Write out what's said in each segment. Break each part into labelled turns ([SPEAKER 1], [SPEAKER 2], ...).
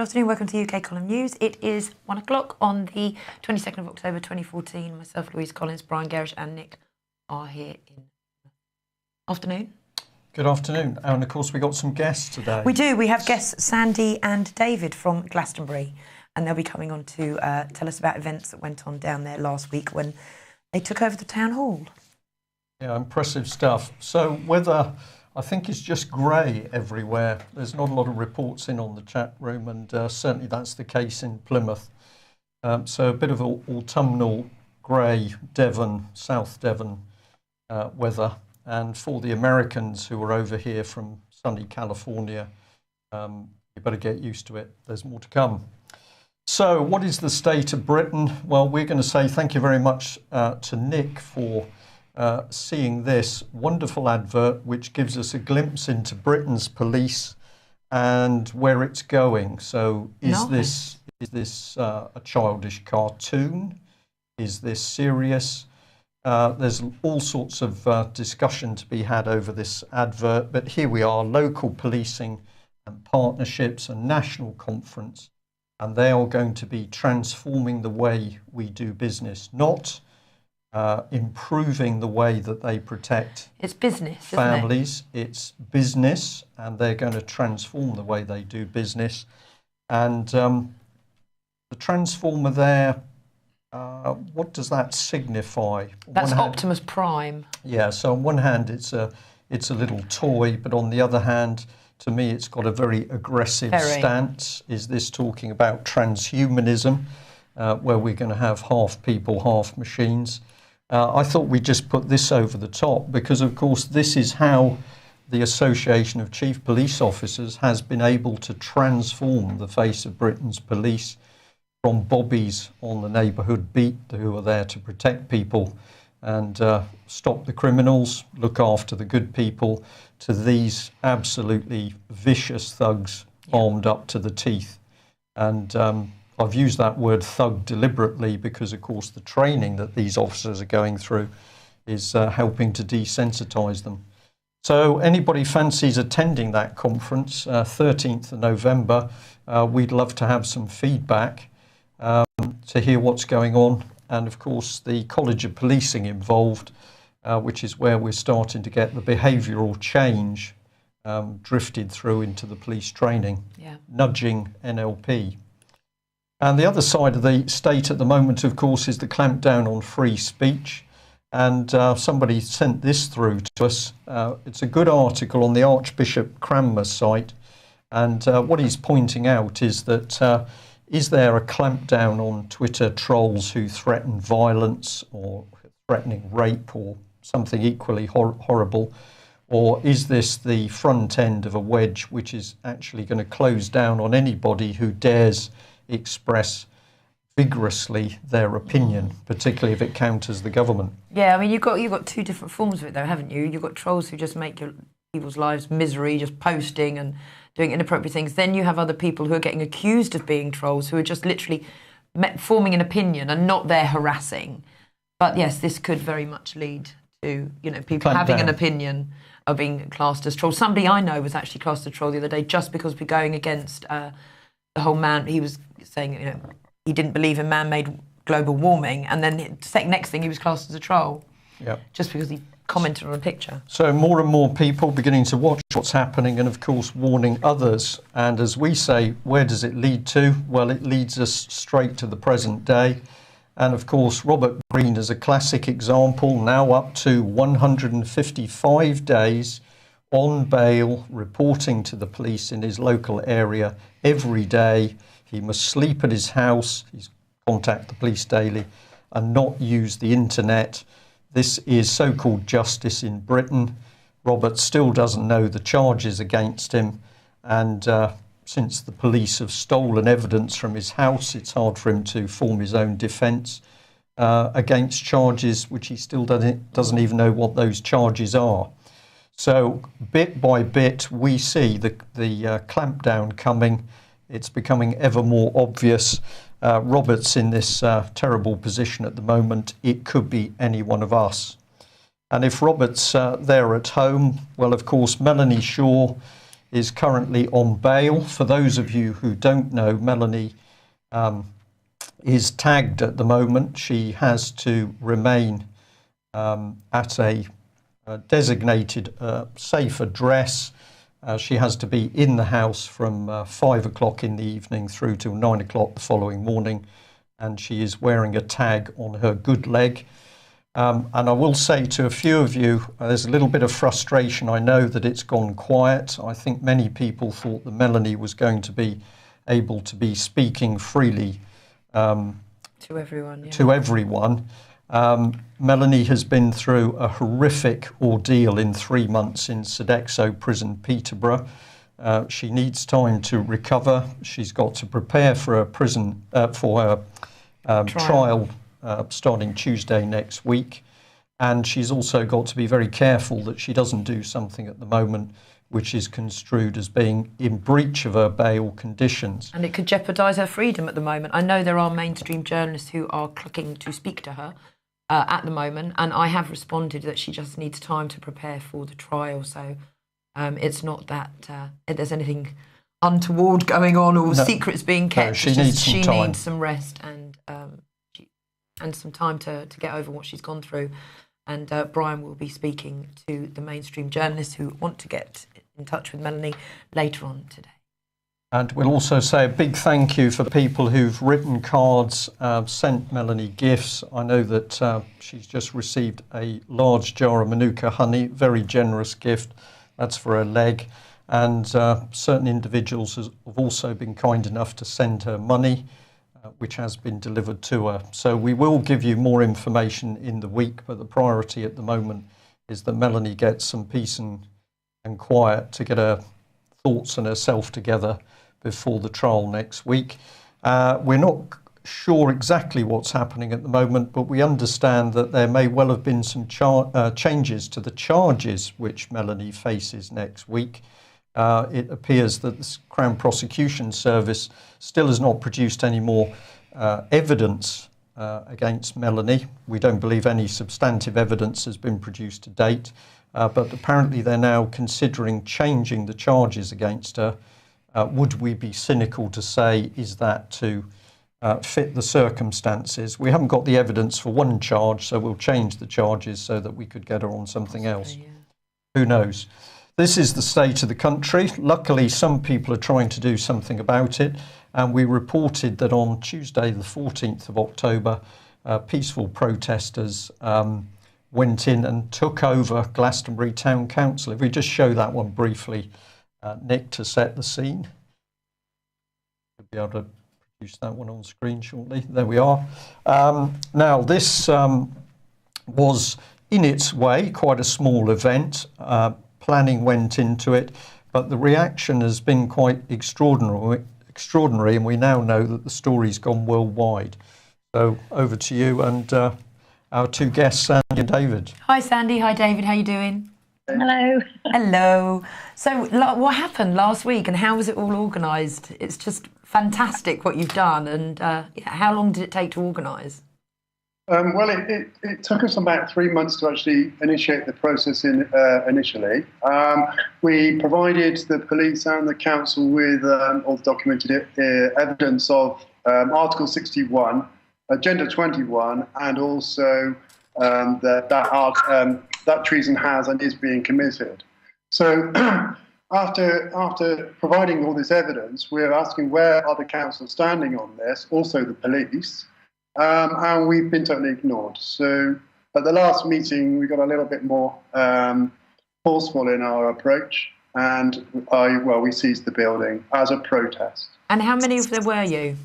[SPEAKER 1] Good afternoon, welcome to UK Column News. It is 1 o'clock on the 22nd of October 2014. Myself, Louise Collins, Brian Gerrish and Nick are here in afternoon.
[SPEAKER 2] Good afternoon. And of course, we got some guests today.
[SPEAKER 1] We do. We have guests Sandy and David from Glastonbury, and they'll be coming on to tell us about events that went on down there last week when they took over the town hall.
[SPEAKER 2] Yeah, impressive stuff. So weather, I think, is just grey everywhere. There's not a lot of reports in on the chat room, and certainly that's the case in Plymouth. So a bit of autumnal grey Devon, South Devon weather. And for the Americans who are over here from sunny California, you better get used to it. There's more to come. So what is the state of Britain? Well, we're going to say thank you very much to Nick for seeing this wonderful advert, which gives us a glimpse into Britain's police and where it's going. So is this a childish cartoon? Is this serious? There's all sorts of discussion to be had over this advert, but here we are, local policing and partnerships, a national conference, and they are going to be transforming the way we do business, not improving the way that they protect families. It's business, and they're going to transform the way they do business. And the transformer there, what does that signify?
[SPEAKER 1] That's Optimus Prime.
[SPEAKER 2] Yeah, so on one hand it's a little toy, but on the other hand, to me it's got a very aggressive stance. Is this talking about transhumanism, where we're going to have half people, half machines? I thought we'd just put this over the top because, of course, this is how the Association of Chief Police Officers has been able to transform the face of Britain's police from bobbies on the neighbourhood beat who are there to protect people and stop the criminals, look after the good people, to these absolutely vicious thugs armed up to the teeth. And I've used that word thug deliberately because, of course, the training that these officers are going through is helping to desensitise them. So anybody fancies attending that conference, 13th of November, we'd love to have some feedback to hear what's going on. And, of course, the College of Policing involved, which is where we're starting to get the behavioural change drifted through into the police training, nudging NLP. And the other side of the state at the moment, of course, is the clampdown on free speech. And somebody sent this through to us. It's a good article on the Archbishop Cranmer site. And what he's pointing out is that is there a clampdown on Twitter trolls who threaten violence or threatening rape or something equally horrible? Or is this the front end of a wedge which is actually going to close down on anybody who dares express vigorously their opinion, particularly if it counters the government?
[SPEAKER 1] Yeah, I mean, you've got two different forms of it, though, haven't you? You've got trolls who just make people's lives misery, just posting and doing inappropriate things. Then you have other people who are getting accused of being trolls, who are just literally forming an opinion and not there harassing. But yes, this could very much lead to, people having an opinion of being classed as trolls. Somebody I know was actually classed as a troll the other day just because we're going against the whole man. He was saying, he didn't believe in man-made global warming, and then the next thing he was classed as a troll.
[SPEAKER 2] Yep.
[SPEAKER 1] Just because he commented on a picture.
[SPEAKER 2] So more and more people beginning to watch what's happening and, of course, warning others. And as we say, where does it lead to? Well, it leads us straight to the present day. And, of course, Robert Green is a classic example, now up to 155 days on bail, reporting to the police in his local area every day. He must sleep at his house, he's contact the police daily, and not use the internet. This is so-called justice in Britain. Robert still doesn't know the charges against him, and since the police have stolen evidence from his house, it's hard for him to form his own defence against charges which he still doesn't even know what those charges are. So bit by bit, we see the clampdown coming. It's becoming ever more obvious. Robert's in this terrible position at the moment. It could be any one of us. And if Robert's there at home, well, of course, Melanie Shaw is currently on bail. For those of you who don't know, Melanie is tagged at the moment. She has to remain at a designated safe address. She has to be in the house from 5 o'clock in the evening through till 9 o'clock the following morning, and she is wearing a tag on her good leg. And I will say to a few of you, there's a little bit of frustration. I know that it's gone quiet. I think many people thought that Melanie was going to be able to be speaking freely
[SPEAKER 1] to everyone. Yeah.
[SPEAKER 2] To everyone. Melanie has been through a horrific ordeal in 3 months in Sodexo Prison, Peterborough. She needs time to recover. She's got to prepare for her trial starting Tuesday next week. And she's also got to be very careful that she doesn't do something at the moment which is construed as being in breach of her bail conditions.
[SPEAKER 1] And it could jeopardise her freedom at the moment. I know there are mainstream journalists who are clicking to speak to her at the moment, and I have responded that she just needs time to prepare for the trial. So it's not that there's anything untoward going on or secrets being kept.
[SPEAKER 2] No, she needs
[SPEAKER 1] some rest and some time to get over what she's gone through. And Brian will be speaking to the mainstream journalists who want to get in touch with Melanie later on today.
[SPEAKER 2] And we'll also say a big thank you for people who've written cards, sent Melanie gifts. I know that she's just received a large jar of Manuka honey, very generous gift. That's for her leg. And certain individuals have also been kind enough to send her money, which has been delivered to her. So we will give you more information in the week, but the priority at the moment is that Melanie gets some peace and quiet to get her thoughts and herself together before the trial next week. We're not sure exactly what's happening at the moment, but we understand that there may well have been some changes to the charges which Melanie faces next week. It appears that the Crown Prosecution Service still has not produced any more evidence against Melanie. We don't believe any substantive evidence has been produced to date, but apparently they're now considering changing the charges against her. Would we be cynical to say, is that to fit the circumstances? We haven't got the evidence for one charge, so we'll change the charges so that we could get her on something else. Yeah. Who knows? This is the state of the country. Luckily, some people are trying to do something about it, and we reported that on Tuesday, the 14th of October, peaceful protesters went in and took over Glastonbury Town Council. If we just show that one briefly, Nick, to set the scene. We'll be able to produce that one on screen shortly. There we are. Now, this was, in its way, quite a small event. Planning went into it, but the reaction has been quite extraordinary, and we now know that the story's gone worldwide. So over to you and our two guests, Sandy and David.
[SPEAKER 1] Hi Sandy, hi David, how you doing?
[SPEAKER 3] Hello.
[SPEAKER 1] Hello. So what happened last week and how was it all organised? It's just fantastic what you've done, and how long did it take to organise?
[SPEAKER 4] Well, it took us about 3 months to actually initiate the process initially. We provided the police and the council with all the documented evidence of Article 61, Agenda 21, and also that treason has and is being committed. So after providing all this evidence, we're asking where are the council standing on this, also the police. And we've been totally ignored. So at the last meeting, we got a little bit more forceful in our approach, and we seized the building as a protest.
[SPEAKER 1] And how many of there were you?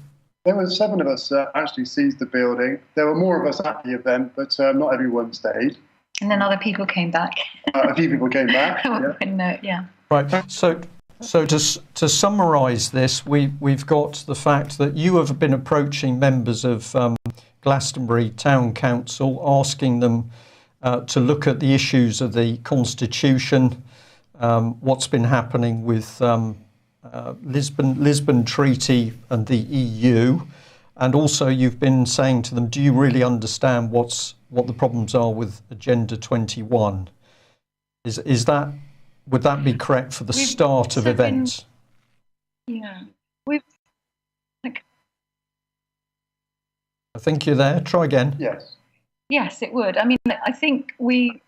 [SPEAKER 4] There were 7 of us actually seized the building. There were more of us at the event, but not everyone stayed.
[SPEAKER 3] And then other people came back.
[SPEAKER 4] A few people came back.
[SPEAKER 3] Yeah.
[SPEAKER 2] Right. So to summarise this, we've got the fact that you have been approaching members of Glastonbury Town Council, asking them to look at the issues of the Constitution, what's been happening with Lisbon Treaty and the EU, and also you've been saying to them, do you really understand what the problems are with Agenda 21? Is that would that be correct for the
[SPEAKER 3] We've
[SPEAKER 2] start of
[SPEAKER 3] also been-
[SPEAKER 2] events?
[SPEAKER 3] Yeah. We've
[SPEAKER 2] I think you're there. Try again.
[SPEAKER 4] Yes.
[SPEAKER 3] Yes, it would. I mean, I think we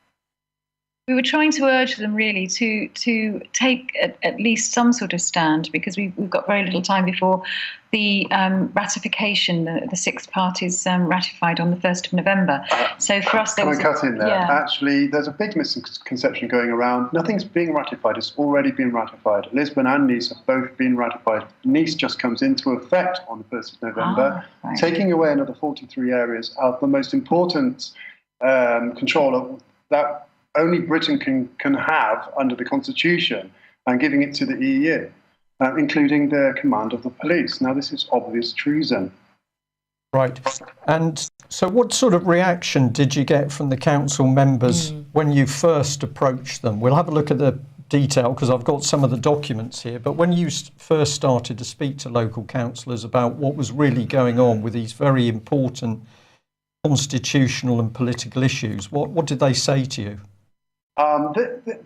[SPEAKER 3] were trying to urge them really to take at least some sort of stand, because we've got very little time before the ratification. The six parties ratified on the 1st of November. So for us, there
[SPEAKER 4] Can
[SPEAKER 3] was
[SPEAKER 4] I cut in there?
[SPEAKER 3] Yeah.
[SPEAKER 4] Actually, there's a big misconception going around. Nothing's being ratified. It's already been ratified. Lisbon and Nice have both been ratified. Nice just comes into effect on the 1st of November,
[SPEAKER 3] Right.
[SPEAKER 4] taking away another 43 areas of the most important control that only Britain can have under the Constitution, and giving it to the EU, including the command of the police. Now, this is obvious treason.
[SPEAKER 2] Right. And so what sort of reaction did you get from the council members when you first approached them? We'll have a look at the detail, because I've got some of the documents here. But when you first started to speak to local councillors about what was really going on with these very important constitutional and political issues, what did they say to you?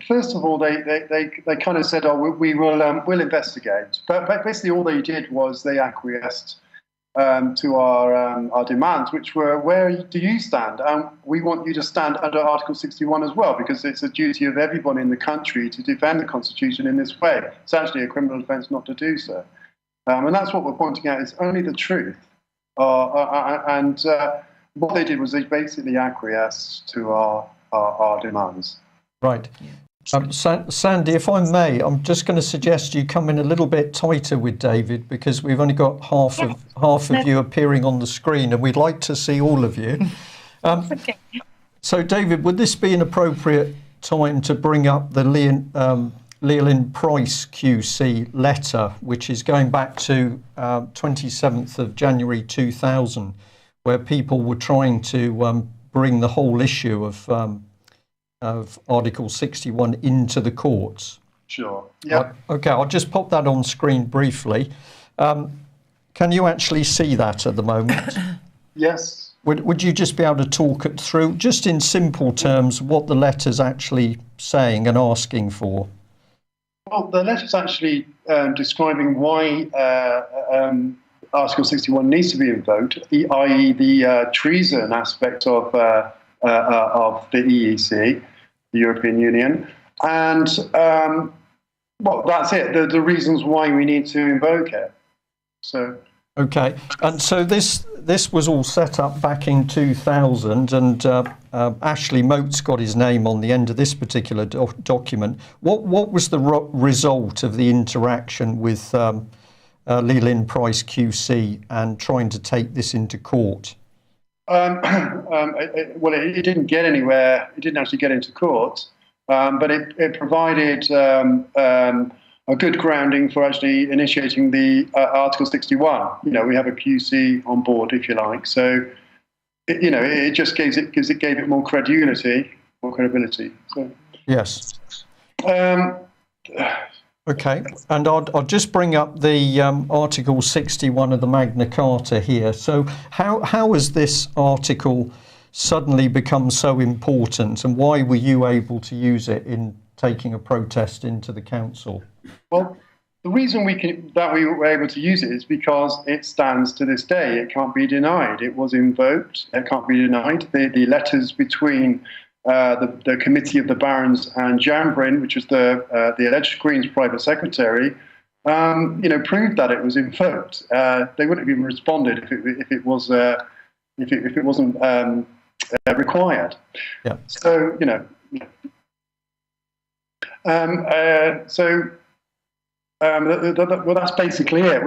[SPEAKER 4] First of all, they kind of said, "Oh, we'll investigate." But basically, all they did was they acquiesced to our demands, which were, "Where do you stand? And we want you to stand under Article 61 as well, because it's a duty of everyone in the country to defend the Constitution in this way. It's actually a criminal offence not to do so." And that's what we're pointing out, is only the truth. And what they did was they basically acquiesced to our demands.
[SPEAKER 2] Right. Sandy, if I may, I'm just going to suggest you come in a little bit tighter with David, because we've only got half of you appearing on the screen, and we'd like to see all of you.
[SPEAKER 3] Okay.
[SPEAKER 2] So, David, would this be an appropriate time to bring up the Llewellyn Price QC letter, which is going back to 27th of January 2000, where people were trying to bring the whole issue of Article 61 into the courts?
[SPEAKER 4] Sure. Yeah.
[SPEAKER 2] Okay, I'll just pop that on screen briefly. Can you actually see that at the moment?
[SPEAKER 4] Yes.
[SPEAKER 2] Would you just be able to talk it through, just in simple terms, what the letter's actually saying and asking for?
[SPEAKER 4] Well, the letter's actually describing why Article 61 needs to be invoked, i.e. the treason aspect of the EEC, the European Union. And, well, that's it, the reasons why we need to invoke it. So.
[SPEAKER 2] Okay, and so this was all set up back in 2000, and Ashley Moat's got his name on the end of this particular document. What was the result of the interaction with Llewellyn Price QC and trying to take this into court?
[SPEAKER 4] Well, it didn't get anywhere. It didn't actually get into court, but it provided a good grounding for actually initiating the Article 61. You know, we have a QC on board, if you like. So, it just gave it more credibility. So,
[SPEAKER 2] yes. Okay, and I'll just bring up the Article 61 of the Magna Carta here. So how has this article suddenly become so important, and why were you able to use it in taking a protest into the council?
[SPEAKER 4] Well, the reason that we were able to use it is because it stands to this day. It can't be denied. It was invoked. It can't be denied. The letters between the Committee of the Barons and Jan Bryn, which was the alleged Queen's private secretary, proved that it was invoked. They wouldn't have even responded if it wasn't required.
[SPEAKER 2] Yeah.
[SPEAKER 4] So well, that's basically it.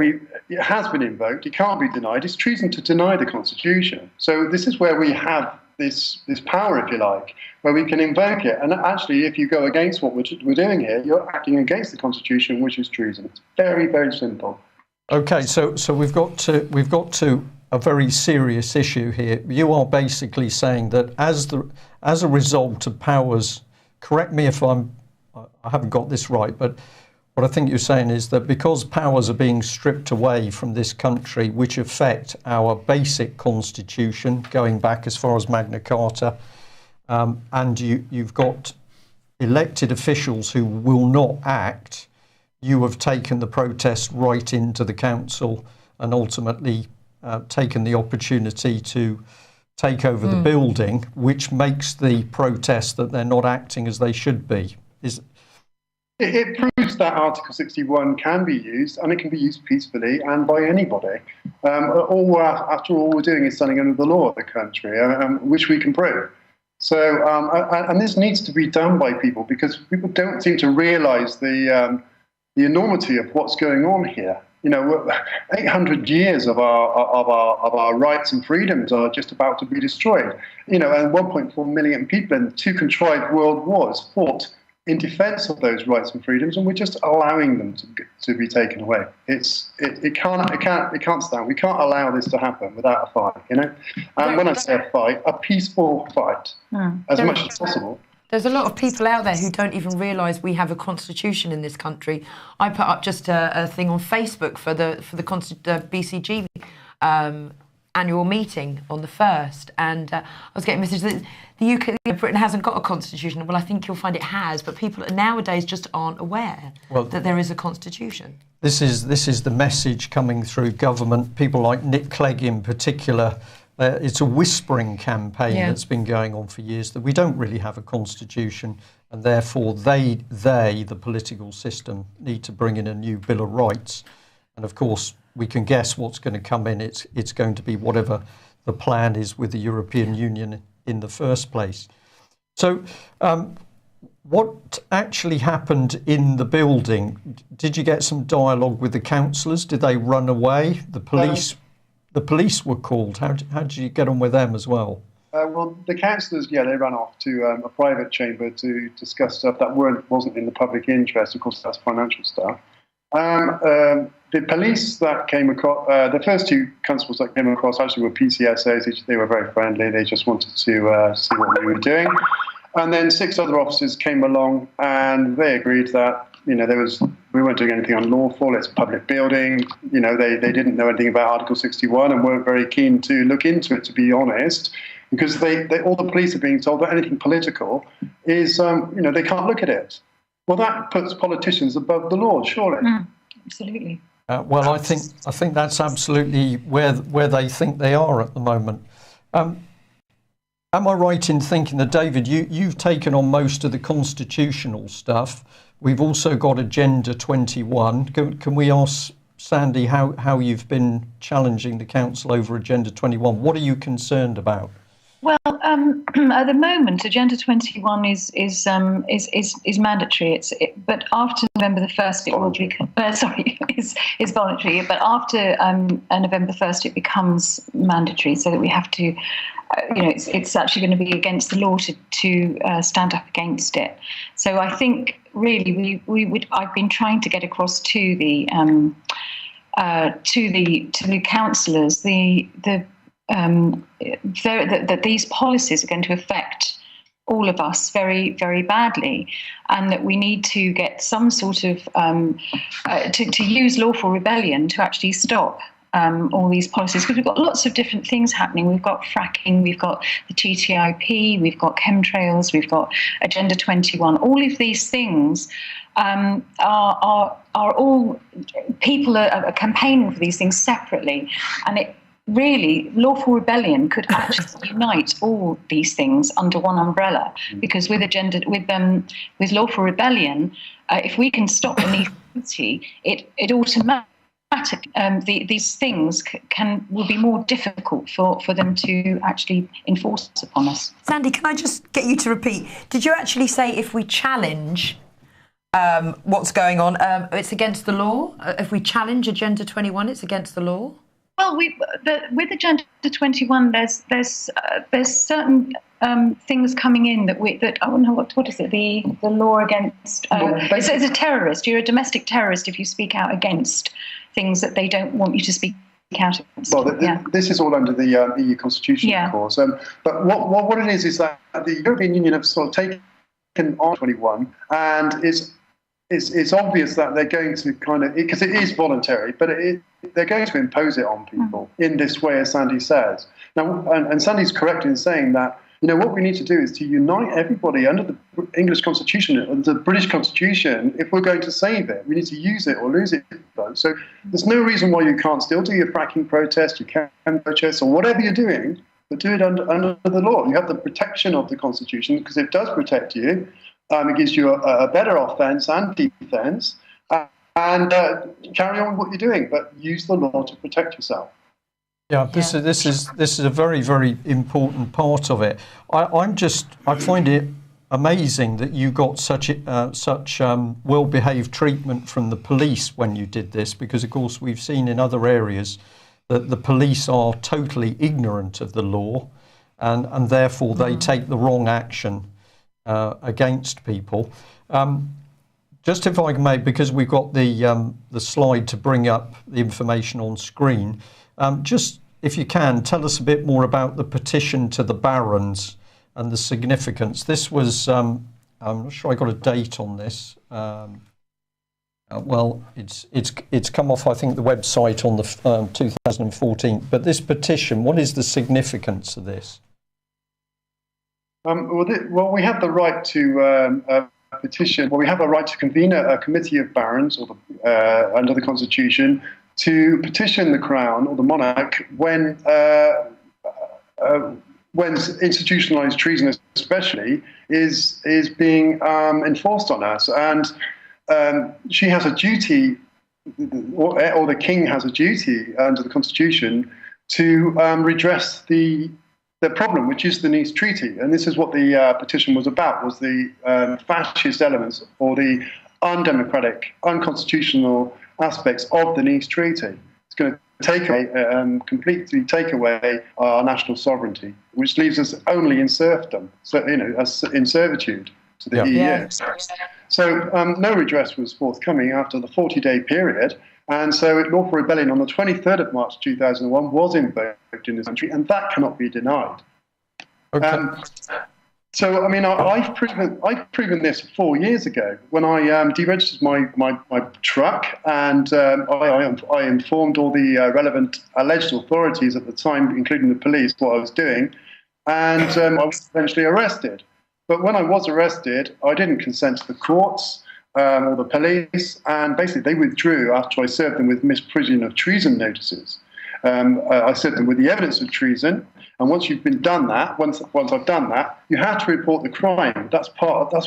[SPEAKER 4] It has been invoked. It can't be denied. It's treason to deny the Constitution. So this is where we have this power, if you like, where we can invoke it. And actually, if you go against what we're doing here, you're acting against the Constitution, which is treason. It's very, very simple.
[SPEAKER 2] Okay, so we've got to a very serious issue here. You are basically saying that as a result of powers, correct me if I haven't got this right, but what I think you're saying is that because powers are being stripped away from this country, which affect our basic constitution, going back as far as Magna Carta, and you've got elected officials who will not act, you have taken the protest right into the council and ultimately taken the opportunity to take over the building, which makes the protest that they're not acting as they should be.
[SPEAKER 4] It proves that Article 61 can be used, and it can be used peacefully and by anybody. After all, we're doing is standing under the law of the country, which we can prove. So, and this needs to be done by people, because people don't seem to realise the enormity of what's going on here. 800 years of our rights and freedoms are just about to be destroyed. And 1.4 million people in 2 contrived world wars fought in defence of those rights and freedoms, and we're just allowing them to be taken away. It can't stand. We can't allow this to happen without a fight. And when I say a fight, a peaceful fight, as much as possible.
[SPEAKER 1] There's a lot of people out there who don't even realise we have a constitution in this country. I put up just a thing on Facebook for the BCG annual meeting on the 1st, and I was getting messages that the UK, Britain hasn't got a constitution. Well, I think you'll find it has, but people nowadays just aren't aware that there is a constitution. This
[SPEAKER 2] is the message coming through government. People like Nick Clegg in particular. It's a whispering campaign that's been going on for years that we don't really have a constitution, and therefore they, the political system, need to bring in a new Bill of Rights. And of course, we can guess what's going to come in. It's going to be whatever the plan is with the European Union in the first place. So what actually happened in the building? Did you get some dialogue with the councillors? Did they run away? The police were called. How did you get on with them as well?
[SPEAKER 4] Well, the councillors, they ran off to a private chamber to discuss stuff that wasn't in the public interest. Of course, that's financial stuff. The police that came across, the first 2 constables that came across actually were PCSOs. They were very friendly. They just wanted to see what we were doing. And then 6 other officers came along, and they agreed that we weren't doing anything unlawful. It's a public building. They didn't know anything about Article 61 and weren't very keen to look into it, to be honest, because all the police are being told that anything political is, they can't look at it. Well, that puts politicians above the law, surely.
[SPEAKER 3] Absolutely.
[SPEAKER 2] Well, I think that's absolutely where they think they are at the moment. Am I right in thinking that, David, you've taken on most of the constitutional stuff? We've also got Agenda 21. Can we ask Sandy how you've been challenging the council over Agenda 21? What are you concerned about?
[SPEAKER 3] Well, at the moment, Agenda 21 is mandatory. But after November the 1st, it will be is voluntary. But after November 1st, it becomes mandatory, so that we have to. It's actually going to be against the law to stand up against it. So I think really I've been trying to get across to the councillors that these policies are going to affect all of us very, very badly, and that we need to get some sort of to use lawful rebellion to actually stop all these policies, because we've got lots of different things happening. We've got fracking, we've got the TTIP, we've got chemtrails, we've got Agenda 21. All of these things are all people are campaigning for these things separately, and it. Really, lawful rebellion could actually unite all these things under one umbrella. Because with lawful rebellion, if we can stop inequality, it automatically these things will be more difficult for them to actually enforce upon us.
[SPEAKER 1] Sandy, can I just get you to repeat? Did you actually say if we challenge what's going on, it's against the law? If we challenge Agenda 21, it's against the law?
[SPEAKER 3] Well, with Agenda 21, there's certain things coming in that I don't know what is it, the law against it's a terrorist. You're a domestic terrorist if you speak out against things that they don't want you to speak out against. Well,
[SPEAKER 4] this is all under the EU Constitution, of course. But what it is that the European Union have sort of taken on 21, and it's obvious that they're going to kind of, because it is voluntary, but they're going to impose it on people in this way, as Sandy says. Now, and Sandy's correct in saying that, what we need to do is to unite everybody under the English Constitution, the British Constitution. If we're going to save it, we need to use it or lose it. So there's no reason why you can't still do your fracking protest, you can protest, or whatever you're doing, but do it under the law. You have the protection of the Constitution because it does protect you. It gives you a better offence and defence, and carry on with what you're doing, but use the law to protect yourself.
[SPEAKER 2] Yeah, this is a very, very important part of it. I find it amazing that you got such well-behaved treatment from the police when you did this, because of course we've seen in other areas that the police are totally ignorant of the law, and therefore they take the wrong action against people. Just if I may, because we've got the slide to bring up the information on screen. Just, if you can, tell us a bit more about the petition to the barons and the significance. This was, I'm not sure I got a date on this. Well, it's come off, I think, the website on the 2014. But this petition, what is the significance of this?
[SPEAKER 4] Well, we have the right to petition. Well, we have a right to convene a committee of barons, or under the Constitution, to petition the Crown or the monarch when institutionalised treason, especially, is being enforced on us, and she has a duty, or the King has a duty under the Constitution to redress the problem, which is the Nice Treaty. And this is what the petition was about: was the fascist elements or the undemocratic, unconstitutional aspects of the Nice Treaty. It's going to take away, completely take away our national sovereignty, which leaves us only in serfdom, so in servitude to the EU. Yeah. So no redress was forthcoming after the 40-day period, and so lawful rebellion on the 23rd of March 2001 was invoked in this country, and that cannot be denied.
[SPEAKER 2] Okay.
[SPEAKER 4] So, I mean, I've proven this 4 years ago when I deregistered my truck, and I informed all the relevant alleged authorities at the time, including the police, what I was doing, and I was eventually arrested. But when I was arrested, I didn't consent to the courts or the police, and basically they withdrew after I served them with misprision of treason notices. I served them with the evidence of treason. And once you've done that, once I've done that, you have to report the crime. That's part of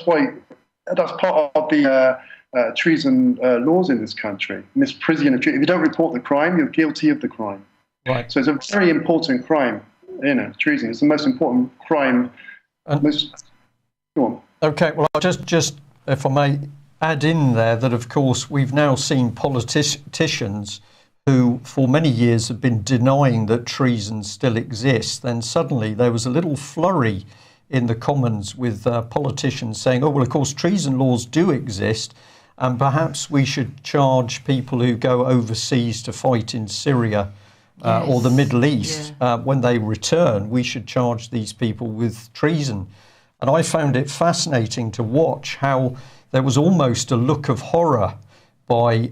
[SPEAKER 4] the treason laws in this country. Misprision of treason. If you don't report the crime, you're guilty of the crime.
[SPEAKER 2] Right.
[SPEAKER 4] So it's a very important crime. Treason. It's the most important crime. Go on.
[SPEAKER 2] Okay. Well, I'll just if I may add in there that of course we've now seen politicians who for many years have been denying that treason still exists. Then suddenly there was a little flurry in the Commons with politicians saying, oh, well, of course, treason laws do exist, and perhaps we should charge people who go overseas to fight in Syria or the Middle East. When they return, we should charge these people with treason. And I found it fascinating to watch how there was almost a look of horror by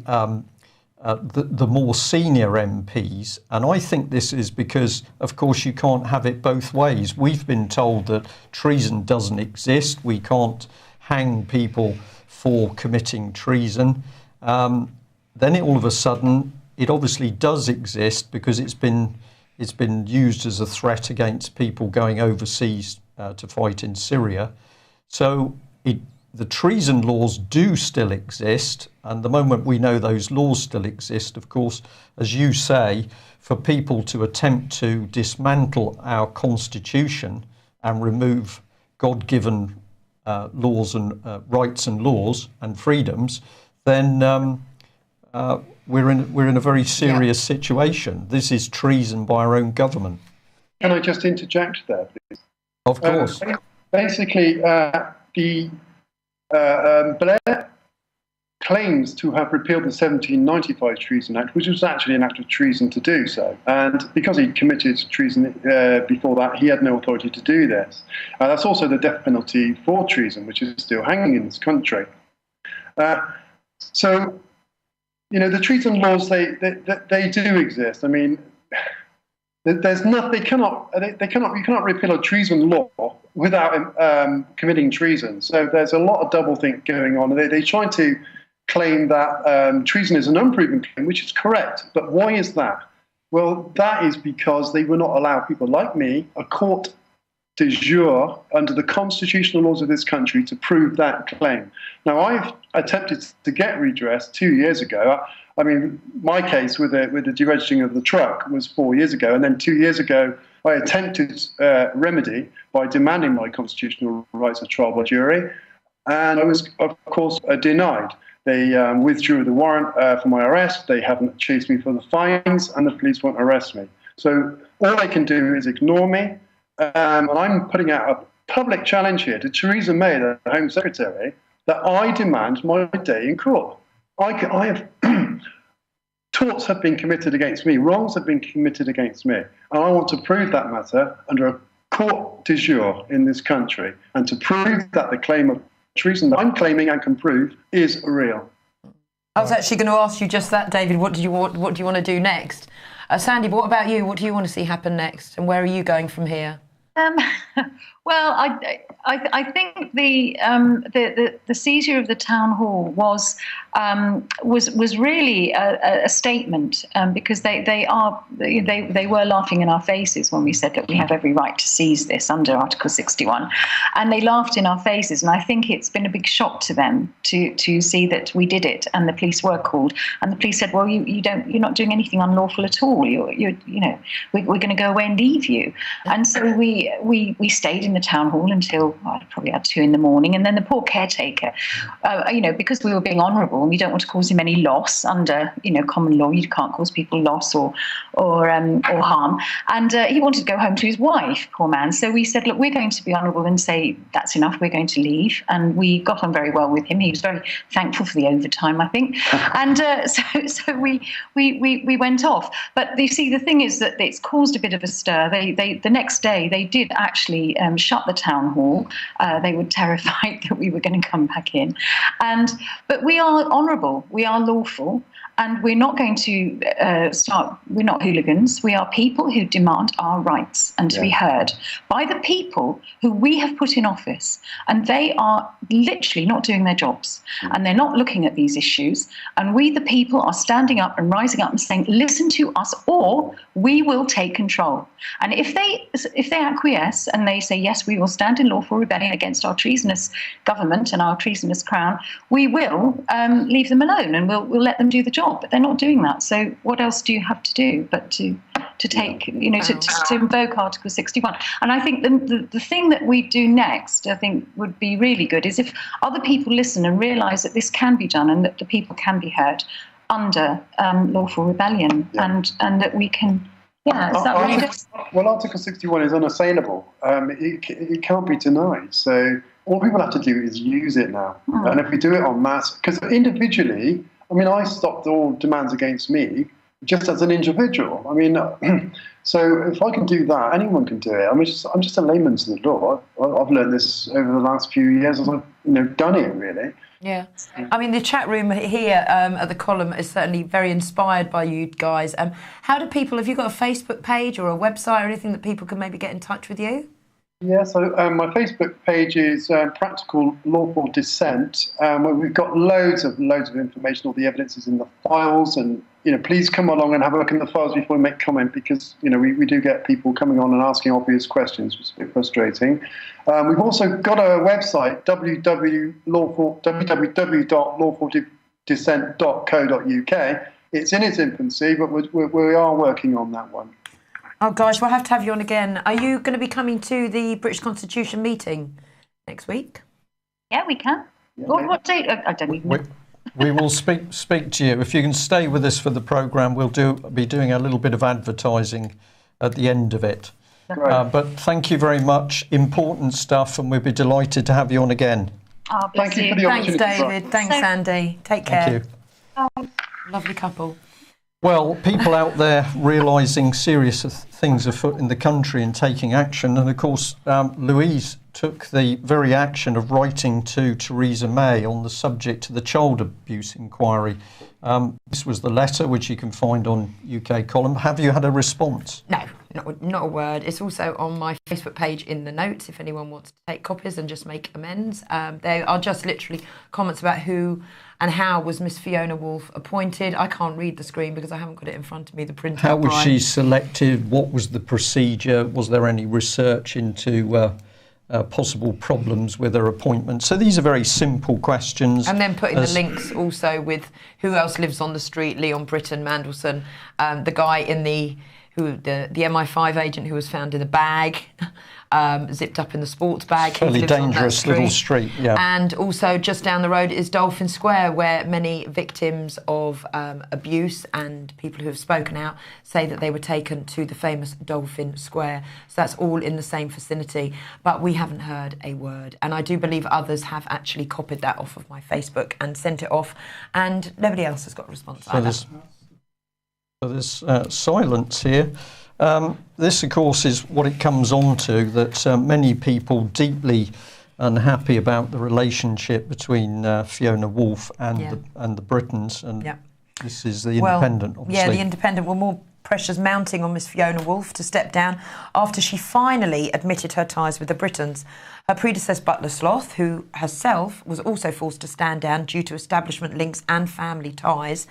[SPEAKER 2] the more senior MPs, and I think this is because, of course, you can't have it both ways. We've been told that treason doesn't exist. We can't hang people for committing treason. Then all of a sudden, it obviously does exist because it's been used as a threat against people going overseas to fight in Syria. So the treason laws do still exist, and the moment we know those laws still exist, of course, as you say, for people to attempt to dismantle our constitution and remove God-given laws and rights and laws and freedoms, then we're in a very serious situation. This is treason by our own government.
[SPEAKER 4] Can I just interject there, please?
[SPEAKER 2] Of course.
[SPEAKER 4] Basically, Blair claims to have repealed the 1795 Treason Act, which was actually an act of treason to do so. And because he committed treason before that, he had no authority to do this. That's also the death penalty for treason, which is still hanging in this country. So, the treason laws, they do exist. I mean, There's nothing. They cannot. You cannot repeal a treason law without committing treason. So there's a lot of doublethink going on. They try to claim that treason is an unproven claim, which is correct. But why is that? Well, that is because they will not allow people like me, a court de jure, under the constitutional laws of this country, to prove that claim. Now, I've attempted to get redress 2 years ago. I mean, my case with the deregistering of the truck was 4 years ago, and then 2 years ago, I attempted remedy by demanding my constitutional rights of trial by jury, and I was, of course, denied. They withdrew the warrant for my arrest. They haven't chased me for the fines, and the police won't arrest me. So all they can do is ignore me, and I'm putting out a public challenge here to Theresa May, the Home Secretary, that I demand my day in court. I have torts have been committed against me, wrongs have been committed against me, and I want to prove that matter under a court de jure in this country, and to prove that the claim of treason that I'm claiming and can prove is real.
[SPEAKER 1] I was actually going to ask you just that, David. What do you want to do next? Sandy, what about you? What do you want to see happen next, and where are you going from here?
[SPEAKER 3] Well, I think the seizure of the town hall was really a statement, because they were laughing in our faces when we said that we have every right to seize this under Article 61, and they laughed in our faces. And I think it's been a big shock to them to see that we did it, and the police were called, and the police said, "Well, you're not doing anything unlawful at all. We're going to go away and leave you." And so we stayed in the town hall until probably at 2 a.m, and then the poor caretaker, because we were being honourable and we don't want to cause him any loss under common law. You can't cause people loss or harm, and he wanted to go home to his wife, poor man. So we said, look, we're going to be honourable and say that's enough. We're going to leave, and we got on very well with him. He was very thankful for the overtime, I think, and so we went off. But you see, the thing is that it's caused a bit of a stir. They the next day they did actually shut the town hall. They were terrified that we were going to come back in, but we are honourable, we are lawful, and we're not going to we're not hooligans. We are people who demand our rights and to be heard by the people who we have put in office, and they are literally not doing their jobs, and they're not looking at these issues, and we the people are standing up and rising up and saying, listen to us or we will take control. And if they acquiesce and they say, yes, we will stand in lawful rebellion against our treasonous government and our treasonous crown, we will leave them alone, and we'll let them do the job. But they're not doing that. So what else do you have to do but to take, to invoke Article 61? And I think the thing that we do next, I think, would be really good is if other people listen and realise that this can be done and that the people can be heard under lawful rebellion, and that we can. Yeah, is that really good?
[SPEAKER 4] Well, Article 61 is unassailable. It can't be denied. So all people have to do is use it now. And if we do it en masse, because individually, I mean, I stopped all demands against me just as an individual. I mean, so if I can do that, anyone can do it. I'm just a layman to the law. I've learned this over the last few years as I've done it, really.
[SPEAKER 1] Yeah, I mean, the chat room here at the column is certainly very inspired by you guys. How do people, have you got a Facebook page or a website or anything that people can maybe get in touch with you?
[SPEAKER 4] Yeah, so my Facebook page is Practical Lawful Dissent, where we've got loads of information. All the evidence is in the files, and please come along and have a look in the files before we make comment, because we do get people coming on and asking obvious questions, which is a bit frustrating. We've also got a website, www.lawfuldissent.co.uk. It's in its infancy, but we are working on that one.
[SPEAKER 1] Oh, gosh, we'll have to have you on again. Are you going to be coming to the British Constitution meeting next week?
[SPEAKER 3] Yeah, we can. Yeah, what date? I don't even know.
[SPEAKER 2] We will speak to you. If you can stay with us for the programme, we'll be doing a little bit of advertising at the end of it. But thank you very much. Important stuff, and we'll be delighted to have you on again.
[SPEAKER 3] Oh, bless
[SPEAKER 4] you. For the
[SPEAKER 1] Thanks, David. Thanks, Sandy. Take care.
[SPEAKER 2] Thank you.
[SPEAKER 1] Lovely couple.
[SPEAKER 2] Well, people out there realising serious things afoot in the country and taking action. And of course, Louise took the very action of writing to Theresa May on the subject of the child abuse inquiry. This was the letter, which you can find on UK Column. Have you had a response?
[SPEAKER 1] No. Not a word. It's also on my Facebook page in the notes if anyone wants to take copies and just make amends. They are just literally comments about who and how was Miss Fiona Woolf appointed. I can't read the screen because I haven't got it in front of me, the printout.
[SPEAKER 2] How was she selected? What was the procedure? Was there any research into possible problems with her appointment? So these are very simple questions.
[SPEAKER 1] And then putting the links also with who else lives on the street, Leon Britton, Mandelson, the guy in the MI5 agent who was found in a bag, zipped up in the sports bag.
[SPEAKER 2] Fairly dangerous little street, yeah.
[SPEAKER 1] And also just down the road is Dolphin Square, where many victims of abuse and people who have spoken out say that they were taken to the famous Dolphin Square. So that's all in the same vicinity, but we haven't heard a word. And I do believe others have actually copied that off of my Facebook and sent it off, and nobody else has got a response either.
[SPEAKER 2] So there's silence here. This, of course, is what it comes on to, that many people deeply unhappy about the relationship between Fiona Woolf and the Brittons. And this is the Independent, obviously.
[SPEAKER 1] Yeah, the Independent. Well, more pressures mounting on Miss Fiona Woolf to step down after she finally admitted her ties with the Brittons. Her predecessor, Butler Sloth, who herself was also forced to stand down due to establishment links and family ties.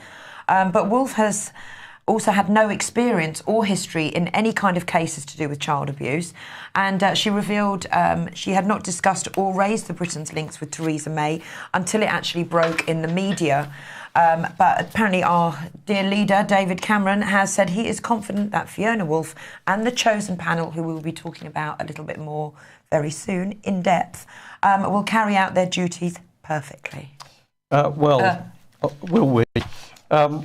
[SPEAKER 1] But Woolf has also had no experience or history in any kind of cases to do with child abuse. And she revealed she had not discussed or raised the Britons' links with Theresa May until it actually broke in the media. But apparently our dear leader, David Cameron, has said he is confident that Fiona Woolf and the chosen panel, who we'll be talking about a little bit more very soon, in depth, will carry out their duties perfectly.
[SPEAKER 2] Will we?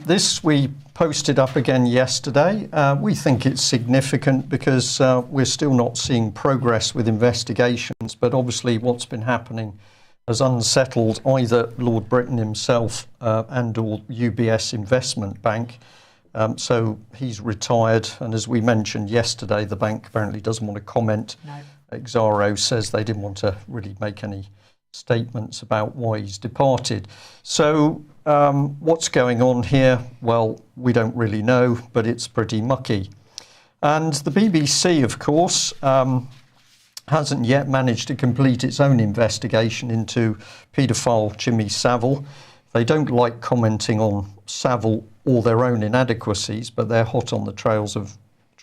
[SPEAKER 2] This we posted up again yesterday. We think it's significant because we're still not seeing progress with investigations, but obviously what's been happening has unsettled either Lord Britton himself and or UBS Investment Bank. So he's retired, and as we mentioned yesterday, the bank apparently doesn't want to comment.
[SPEAKER 1] No.
[SPEAKER 2] Exaro says they didn't want to really make any statements about why he's departed. So what's going on here? Well, we don't really know, but it's pretty mucky. And the BBC, of course, hasn't yet managed to complete its own investigation into paedophile Jimmy Savile. They don't like commenting on Savile or their own inadequacies, but they're hot on the trail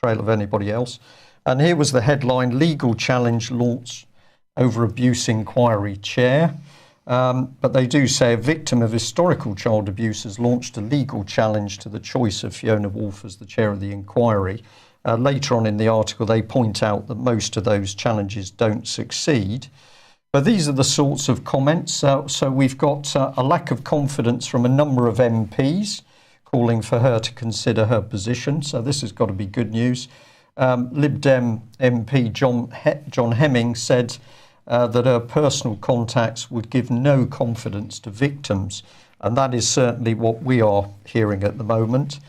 [SPEAKER 2] of anybody else. And here was the headline: legal challenge launched over abuse inquiry chair. But they do say a victim of historical child abuse has launched a legal challenge to the choice of Fiona Woolf as the chair of the inquiry. Later on in the article, they point out that most of those challenges don't succeed. But these are the sorts of comments. So we've got a lack of confidence from a number of MPs calling for her to consider her position. So this has got to be good news. Lib Dem MP John Hemming said that her personal contacts would give no confidence to victims. And that is certainly what we are hearing at the moment.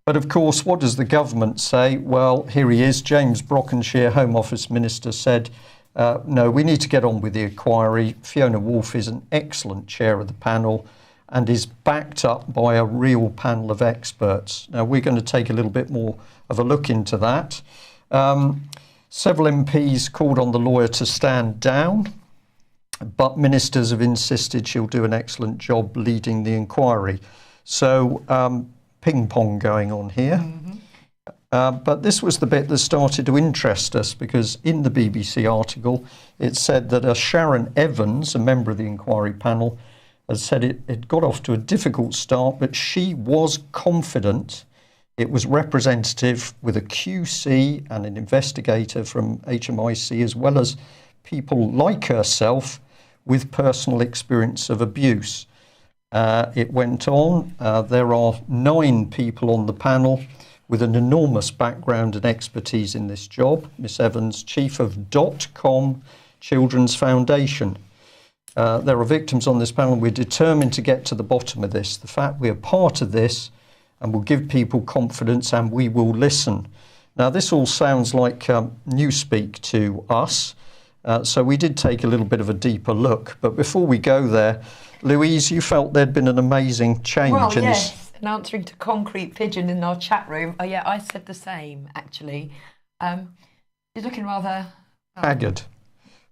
[SPEAKER 2] But of course, what does the government say? Well, here he is. James Brockenshire, Home Office Minister, said, no, we need to get on with the inquiry. Fiona Woolf is an excellent chair of the panel and is backed up by a real panel of experts. Now, we're going to take a little bit more of a look into that. Several MPs called on the lawyer to stand down, but ministers have insisted she'll do an excellent job leading the inquiry. So ping pong going on here. Mm-hmm. But this was the bit that started to interest us, because in the BBC article it said that Sharon Evans, a member of the inquiry panel, has said it got off to a difficult start, but she was confident it was representative with a QC and an investigator from HMIC, as well as people like herself with personal experience of abuse. It went on. There are 9 people on the panel with an enormous background and expertise in this job. Miss Evans, chief of .com Children's Foundation. There are victims on this panel. We're determined to get to the bottom of this. The fact we are part of this and will give people confidence, and we will listen. Now, this all sounds like newspeak to us, so we did take a little bit of a deeper look. But before we go there, Louise, you felt there'd been an amazing change in this.
[SPEAKER 1] And answering to Concrete Pigeon in our chat room, yeah, I said the same, actually. You're looking rather
[SPEAKER 2] haggard.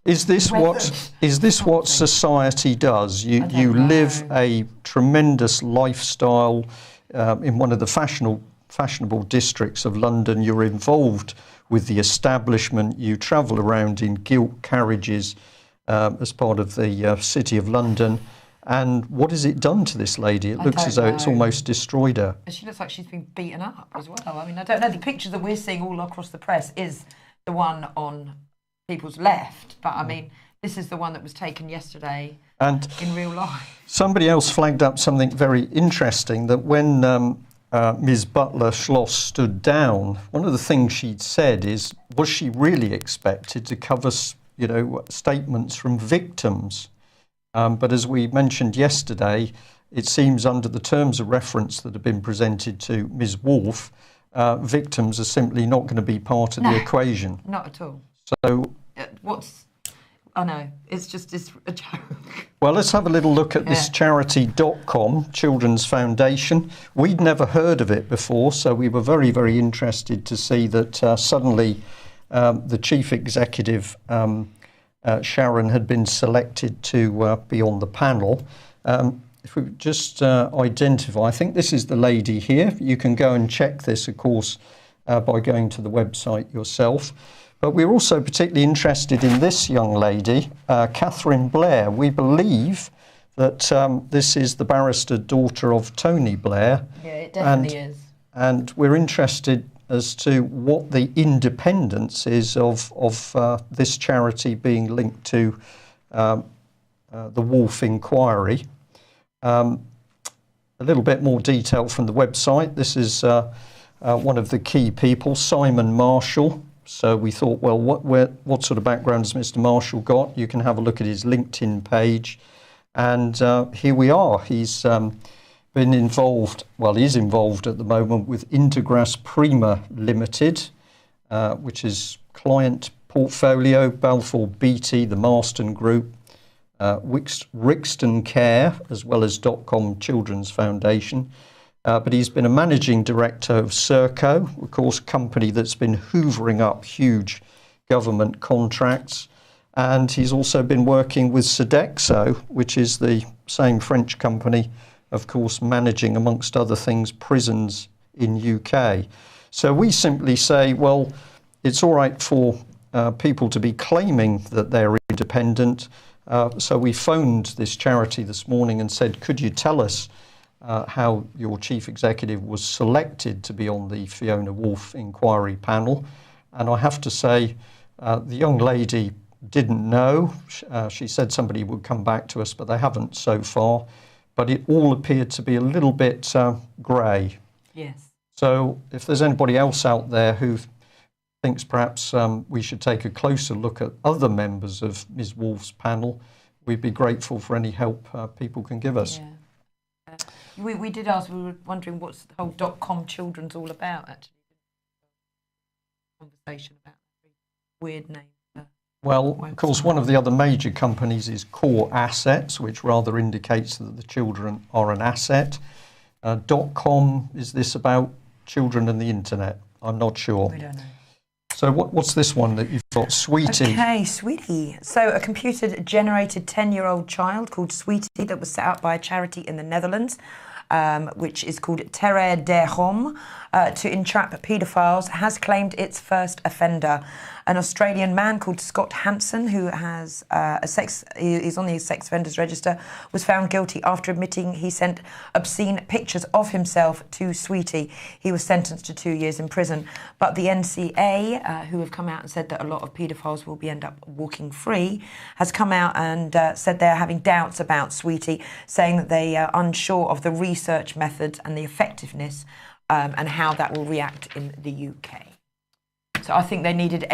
[SPEAKER 2] Is this what society does? You live a tremendous lifestyle in one of the fashionable districts of London. You're involved with the establishment. You travel around in gilt carriages as part of the City of London. And what has it done to this lady? It looks as though it's almost destroyed her.
[SPEAKER 1] She looks like she's been beaten up as well. I mean, I don't know. The picture that we're seeing all across the press is the one on people's left. But, I mean, this is the one that was taken yesterday and in real life.
[SPEAKER 2] Somebody else flagged up something very interesting, that when Ms. Butler-Schloss stood down, one of the things she'd said is, was she really expected to cover, statements from victims? But as we mentioned yesterday, it seems under the terms of reference that have been presented to Ms. Wolfe, victims are simply not going to be part of the equation.
[SPEAKER 1] Not at all.
[SPEAKER 2] So,
[SPEAKER 1] I know, it's a joke.
[SPEAKER 2] Well, let's have a little look at this charity.com, Children's Foundation. We'd never heard of it before, so we were very, very interested to see that suddenly the chief executive, Sharon, had been selected to be on the panel. If we just identify, I think this is the lady here. You can go and check this, of course, by going to the website yourself. But we're also particularly interested in this young lady, Catherine Blair. We believe that this is the barrister daughter of Tony Blair.
[SPEAKER 1] Yeah, it definitely is.
[SPEAKER 2] And we're interested as to what the independence is of this charity being linked to the Wolfe inquiry. A little bit more detail from the website. This is one of the key people, Simon Marshall. So we thought, well, what sort of background has Mr. Marshall got? You can have a look at his LinkedIn page. And here we are. He's been involved, is involved at the moment with Integras Prima Limited, which is client portfolio, Balfour Beatty, the Marston Group, Rixton Care, as well as .com Children's Foundation. But he's been a managing director of Serco, of course, a company that's been hoovering up huge government contracts. And he's also been working with Sodexo, which is the same French company, of course, managing, amongst other things, prisons in UK. So we simply say, well, it's all right for people to be claiming that they're independent. So we phoned this charity this morning and said, could you tell us how your chief executive was selected to be on the Fiona Wolfe inquiry panel? And I have to say, the young lady didn't know. She said somebody would come back to us, but they haven't so far. But it all appeared to be a little bit grey.
[SPEAKER 1] Yes.
[SPEAKER 2] So if there's anybody else out there who thinks perhaps we should take a closer look at other members of Ms. Wolfe's panel, we'd be grateful for any help people can give us.
[SPEAKER 1] Yeah. We did ask, we were wondering what's the whole .com Children's all about, actually. Conversation about weird name.
[SPEAKER 2] Well, of course, one of the other major companies is Core Assets, which rather indicates that the children are an asset. .com, is this about children and the internet? I'm not sure.
[SPEAKER 1] We don't know.
[SPEAKER 2] So what's this one that you've got? Sweetie.
[SPEAKER 1] Okay, Sweetie. So a computer-generated 10-year-old child called Sweetie that was set up by a charity in the Netherlands, which is called Terre des Hommes, to entrap paedophiles, has claimed its first offender. An Australian man called Scott Hansen, who has is on the sex offenders register, was found guilty after admitting he sent obscene pictures of himself to Sweetie. He was sentenced to 2 years in prison. But the NCA, who have come out and said that a lot of paedophiles will end up walking free, has come out and said they're having doubts about Sweetie, saying that they are unsure of the research methods and the effectiveness and how that will react in the UK. So I think they needed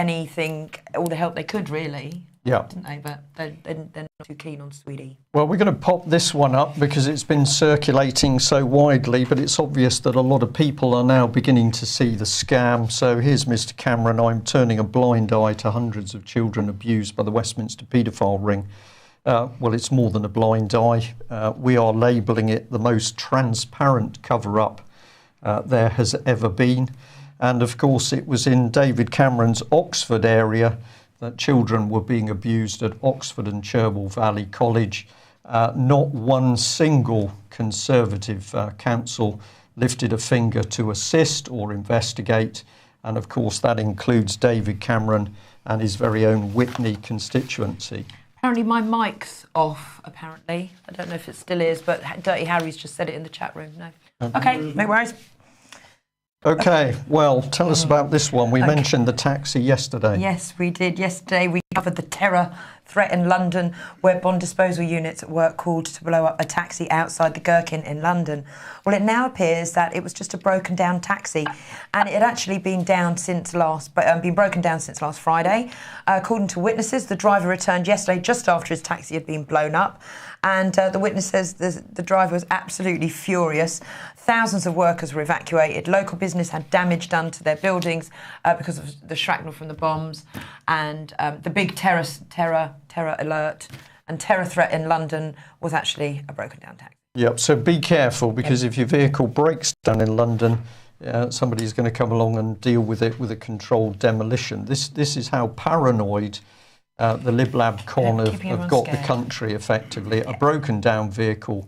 [SPEAKER 1] all the help they could, really.
[SPEAKER 2] Yeah.
[SPEAKER 1] Didn't they? But they're not too keen on Sweetie.
[SPEAKER 2] Well, we're going to pop this one up because it's been circulating so widely, but it's obvious that a lot of people are now beginning to see the scam. So here's Mr. Cameron. I'm turning a blind eye to hundreds of children abused by the Westminster paedophile ring. Well, it's more than a blind eye. We are labelling it the most transparent cover-up there has ever been. And of course, it was in David Cameron's Oxford area that children were being abused at Oxford and Cherwell Valley College. Not one single Conservative council lifted a finger to assist or investigate. And of course, that includes David Cameron and his very own Witney constituency.
[SPEAKER 1] Apparently my mic's off, apparently. I don't know if it still is, but Dirty Harry's just said it in the chat room. No. Okay, no worries.
[SPEAKER 2] Okay, well, tell us about this one. We mentioned the taxi yesterday.
[SPEAKER 1] Yes, we did. Yesterday we covered the terror threat in London, where bomb disposal units at work called to blow up a taxi outside the Gherkin in London. Well, it now appears that it was just a broken down taxi, and it had actually been broken down since last Friday. According to witnesses, the driver returned yesterday just after his taxi had been blown up. And the witness says the driver was absolutely furious. Thousands of workers were evacuated. Local business had damage done to their buildings because of the shrapnel from the bombs. And the big terror alert and terror threat in London was actually a broken down taxi.
[SPEAKER 2] Yep, so be careful, because if your vehicle breaks down in London, somebody's going to come along and deal with it with a controlled demolition. This is how paranoid the Lib Lab Con have got the country, effectively. A broken down vehicle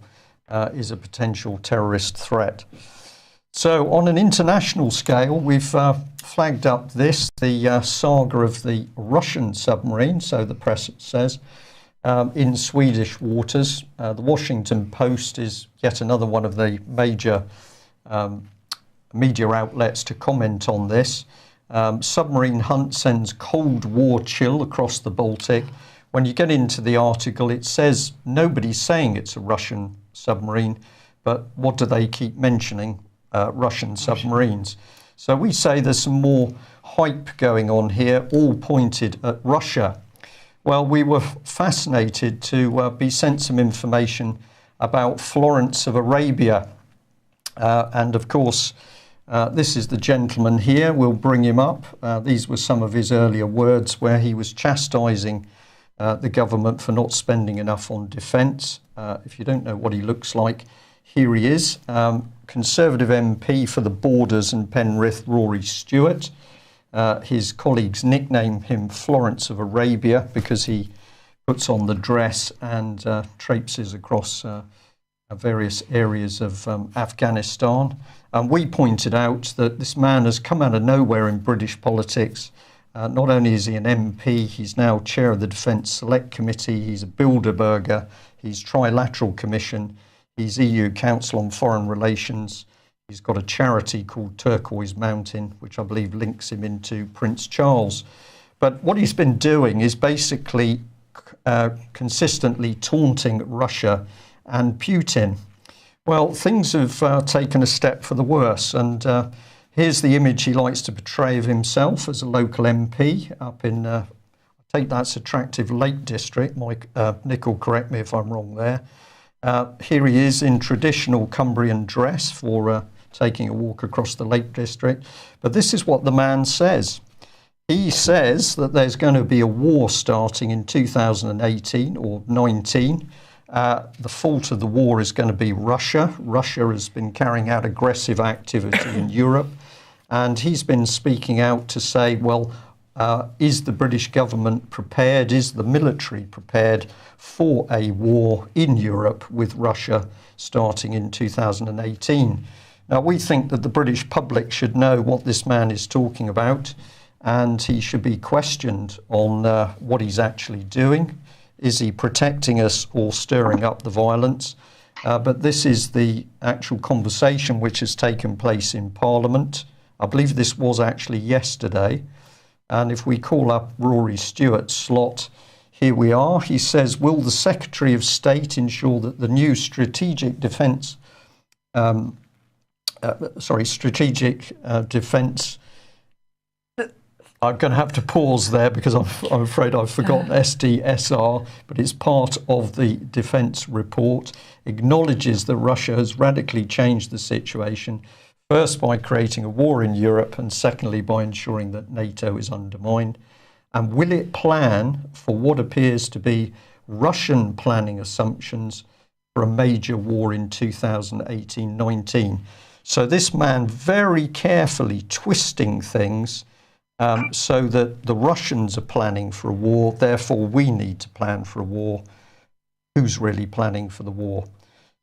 [SPEAKER 2] is a potential terrorist threat. So on an international scale, we've flagged up the saga of the Russian submarine, so the press says, in Swedish waters. The Washington Post is yet another one of the major media outlets to comment on this. Submarine hunt sends Cold War chill across the Baltic. When you get into the article, it says nobody's saying it's a Russian submarine, but what do they keep mentioning? Russian submarines. So we say there's some more hype going on here, all pointed at Russia. Well, we were fascinated to be sent some information about Florence of Arabia. And of course, this is the gentleman here. We'll bring him up. These were some of his earlier words where he was chastising the government for not spending enough on defence. If you don't know what he looks like, here he is. Conservative MP for the Borders and Penrith, Rory Stewart. His colleagues nickname him Florence of Arabia because he puts on the dress and traipses across various areas of Afghanistan. And we pointed out that this man has come out of nowhere in British politics. Not only is he an MP, he's now chair of the Defence Select Committee, he's a Bilderberger, he's Trilateral Commission, he's EU Council on Foreign Relations, he's got a charity called Turquoise Mountain, which I believe links him into Prince Charles. But what he's been doing is basically consistently taunting Russia and Putin. Well, things have taken a step for the worse, and here's the image he likes to portray of himself as a local MP up in, I take that's Attractive Lake District. Nick will correct me if I'm wrong there. Here he is in traditional Cumbrian dress for taking a walk across the Lake District. But this is what the man says. He says that there's going to be a war starting in 2018 or 19. The fault of the war is going to be Russia. Russia has been carrying out aggressive activity in Europe. And he's been speaking out to say, well, is the British government prepared, is the military prepared for a war in Europe with Russia starting in 2018? Now, we think that the British public should know what this man is talking about, and he should be questioned on what he's actually doing. Is he protecting us or stirring up the violence? But this is the actual conversation which has taken place in Parliament. I believe this was actually yesterday. And if we call up Rory Stewart's slot, here we are. He says, will the Secretary of State ensure that the new strategic defence, I'm going to have to pause there because I'm afraid I've forgotten SDSR, but it's part of the defence report, acknowledges that Russia has radically changed the situation, first by creating a war in Europe and secondly by ensuring that NATO is undermined. And will it plan for what appears to be Russian planning assumptions for a major war in 2018-19? So this man very carefully twisting things so that the Russians are planning for a war, therefore we need to plan for a war. Who's really planning for the war?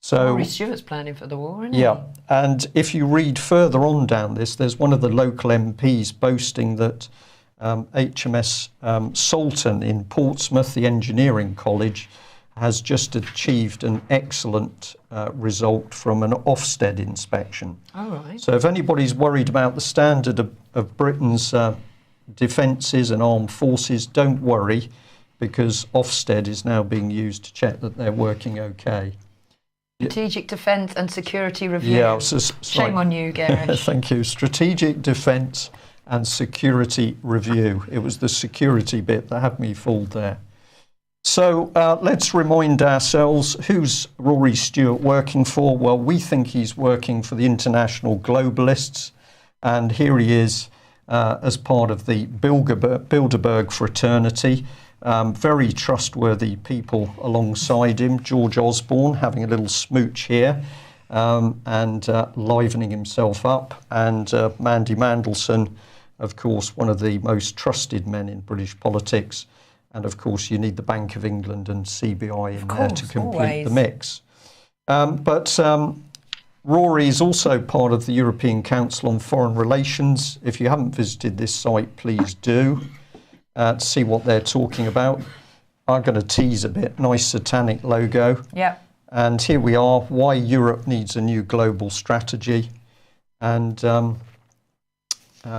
[SPEAKER 2] So
[SPEAKER 1] Rory Stewart's planning for the war, isn't he?
[SPEAKER 2] yeah, and if you read further on down this, there's one of the local MPs boasting that HMS Sultan in Portsmouth, the engineering college, has just achieved an excellent result from an Ofsted inspection.
[SPEAKER 1] All right.
[SPEAKER 2] So if anybody's worried about the standard of Britain's defences and armed forces, don't worry, because Ofsted is now being used to check that they're working okay.
[SPEAKER 1] Strategic Defence and Security Review.
[SPEAKER 2] Yeah,
[SPEAKER 1] Shame on you, Garish.
[SPEAKER 2] Thank you. Strategic Defence and Security Review. It was the security bit that had me fooled there. So let's remind ourselves, who's Rory Stewart working for? Well, we think he's working for the international globalists, and here he is as part of the Bilderberg fraternity. Very trustworthy people alongside him. George Osborne having a little smooch here and livening himself up. And Mandy Mandelson, of course, one of the most trusted men in British politics. And of course, you need the Bank of England and CBI in there to complete the mix. But Rory is also part of the European Council on Foreign Relations. If you haven't visited this site, please do. To see what they're talking about. I'm going to tease a bit. Nice satanic logo.
[SPEAKER 1] Yeah.
[SPEAKER 2] And here we are. Why Europe needs a new global strategy, and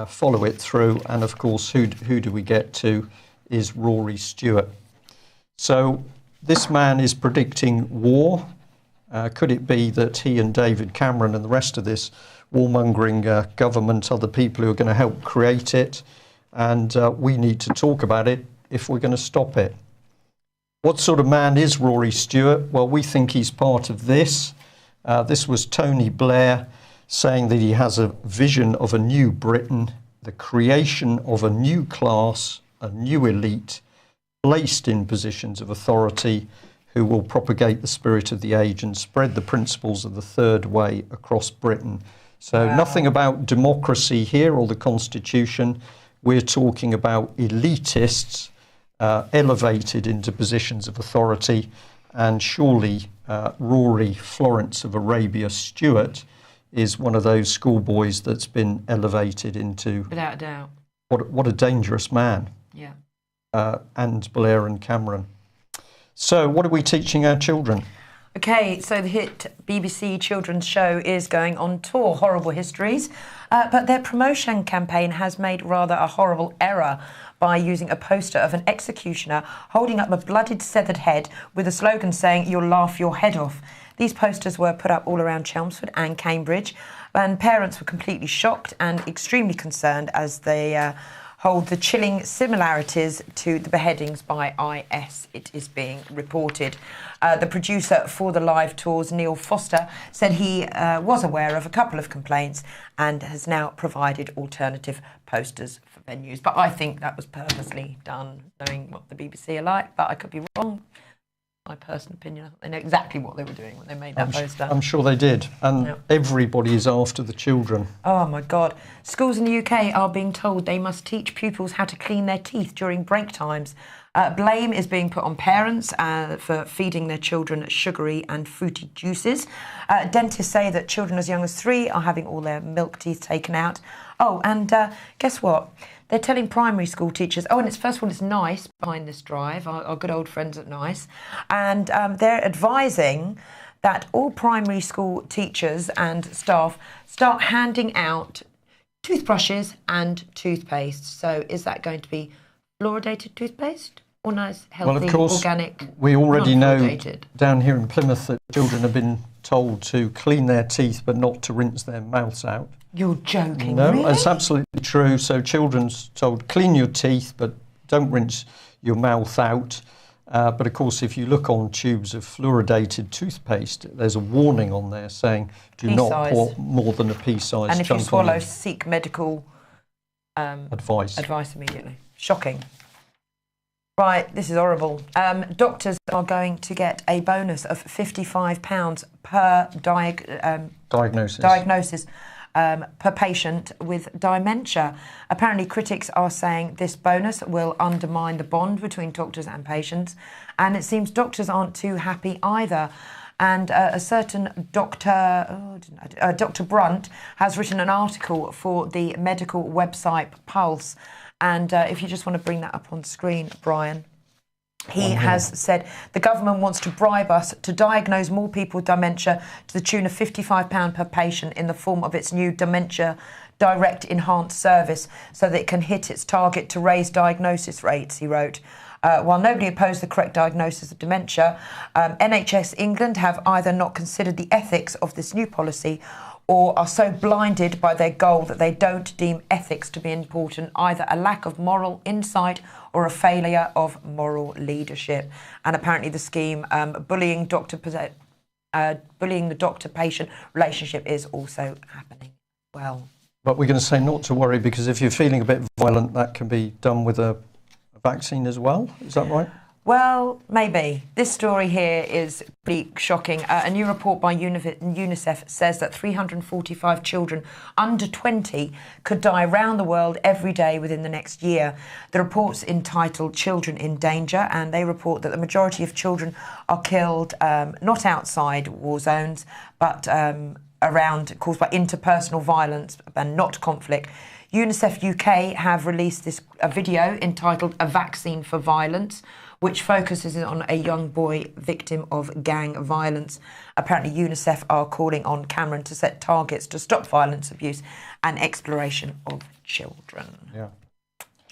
[SPEAKER 2] follow it through. And of course, who do we get to? Is Rory Stewart. So this man is predicting war. Could it be that he and David Cameron and the rest of this warmongering government are the people who are going to help create it? And we need to talk about it if we're going to stop it. What sort of man is Rory Stewart? Well, we think he's part of this. This was Tony Blair saying that he has a vision of a new Britain, the creation of a new class, a new elite, placed in positions of authority, who will propagate the spirit of the age and spread the principles of the third way across Britain. So nothing about democracy here or the Constitution. We're talking about elitists elevated into positions of authority, and surely Rory Florence of Arabia Stewart is one of those schoolboys that's been elevated into...
[SPEAKER 1] Without a doubt.
[SPEAKER 2] What a dangerous man.
[SPEAKER 1] Yeah.
[SPEAKER 2] And Blair and Cameron. So what are we teaching our children?
[SPEAKER 1] Okay, so the hit BBC children's show is going on tour, Horrible Histories, but their promotion campaign has made rather a horrible error by using a poster of an executioner holding up a bloodied, severed head with a slogan saying, "You'll laugh your head off." These posters were put up all around Chelmsford and Cambridge, and parents were completely shocked and extremely concerned as they hold the chilling similarities to the beheadings by IS, it is being reported. The producer for the live tours, Neil Foster, said he was aware of a couple of complaints and has now provided alternative posters for venues. But I think that was purposely done, knowing what the BBC are like, but I could be wrong. My personal opinion, they know exactly what they were doing when they made that poster.
[SPEAKER 2] I'm sure they did. And everybody is after the children.
[SPEAKER 1] Oh, my God. Schools in the UK are being told they must teach pupils how to clean their teeth during break times. Blame is being put on parents for feeding their children sugary and fruity juices. Dentists say that children as young as 3 are having all their milk teeth taken out. Oh, and guess what? They're telling primary school teachers, and it's first of all, it's NICE behind this drive, our good old friends at NICE, and they're advising that all primary school teachers and staff start handing out toothbrushes and toothpaste. So is that going to be fluoridated toothpaste or nice, healthy,
[SPEAKER 2] well, of course,
[SPEAKER 1] organic?
[SPEAKER 2] We already know down here in Plymouth that children have been told to clean their teeth but not to rinse their mouths out.
[SPEAKER 1] You're joking,
[SPEAKER 2] no,
[SPEAKER 1] really?
[SPEAKER 2] It's absolutely true. So children's told, clean your teeth, but don't rinse your mouth out. But of course, if you look on tubes of fluoridated toothpaste, there's a warning on there saying, do not pour more than a pea-sized chunk on.
[SPEAKER 1] And if you swallow, seek medical advice immediately. Shocking. Right, this is horrible. Doctors are going to get a bonus of £55 per diagnosis per patient with dementia. Apparently, critics are saying this bonus will undermine the bond between doctors and patients, and it seems doctors aren't too happy either. And a certain Dr. Brunt has written an article for the medical website Pulse. And if you just want to bring that up on screen, Brian, he has said the government wants to bribe us to diagnose more people with dementia to the tune of £55 per patient in the form of its new Dementia Direct Enhanced Service so that it can hit its target to raise diagnosis rates, he wrote. While nobody opposed the correct diagnosis of dementia, NHS England have either not considered the ethics of this new policy or are so blinded by their goal that they don't deem ethics to be important, either a lack of moral insight or a failure of moral leadership. And apparently the scheme bullying the doctor-patient relationship is also happening well.
[SPEAKER 2] But we're going to say not to worry, because if you're feeling a bit violent, that can be done with a vaccine as well. Is that right?
[SPEAKER 1] Well, maybe. This story here is pretty shocking. A new report by UNICEF says that 345 children under 20 could die around the world every day within the next year. The report's entitled Children in Danger, and they report that the majority of children are killed not outside war zones, but around, caused by interpersonal violence and not conflict. UNICEF UK have released a video entitled A Vaccine for Violence, which focuses on a young boy victim of gang violence. Apparently, UNICEF are calling on Cameron to set targets to stop violence, abuse and exploration of children.
[SPEAKER 2] Yeah.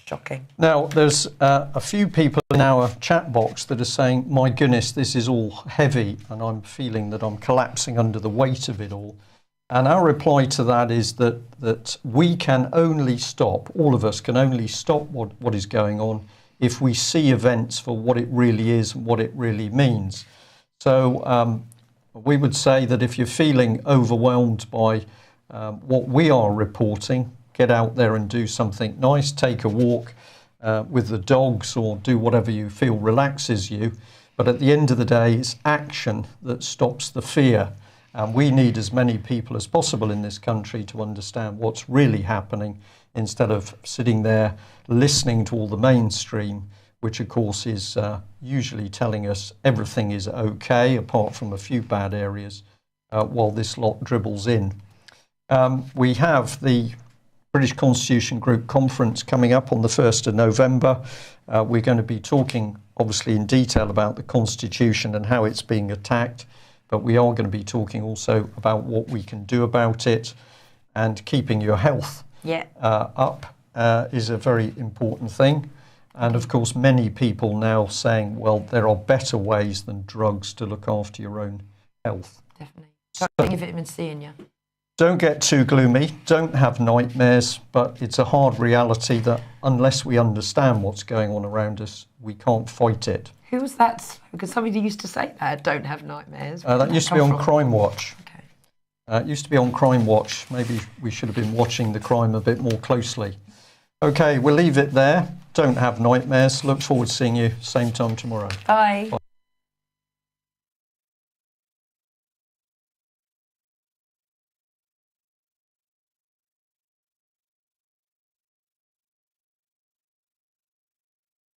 [SPEAKER 1] Shocking.
[SPEAKER 2] Now, there's a few people in our chat box that are saying, my goodness, this is all heavy and I'm feeling that I'm collapsing under the weight of it all. And our reply to that is that we can only stop, all of us can only stop what is going on if we see events for what it really is and what it really means. So we would say that if you're feeling overwhelmed by what we are reporting, get out there and do something nice, take a walk with the dogs or do whatever you feel relaxes you. But at the end of the day, it's action that stops the fear. And we need as many people as possible in this country to understand what's really happening, instead of sitting there listening to all the mainstream, which of course is usually telling us everything is okay, apart from a few bad areas, while this lot dribbles in. We have the British Constitution Group Conference coming up on the 1st of November. We're going to be talking, obviously, in detail about the Constitution and how it's being attacked, but we are going to be talking also about what we can do about it, and keeping your health up is a very important thing. And of course, many people now saying, well, there are better ways than drugs to look after your own health.
[SPEAKER 1] Definitely. Start getting vitamin C in you.
[SPEAKER 2] Don't get too gloomy, don't have nightmares, but it's a hard reality that unless we understand what's going on around us, we can't fight it.
[SPEAKER 1] Who was that? Because somebody used to say that, don't have nightmares.
[SPEAKER 2] That used to be on Crime Watch. Okay. It used to be on Crime Watch. Maybe we should have been watching the crime a bit more closely. Okay, we'll leave it there. Don't have nightmares. Look forward to seeing you same time tomorrow.
[SPEAKER 1] Bye. Bye.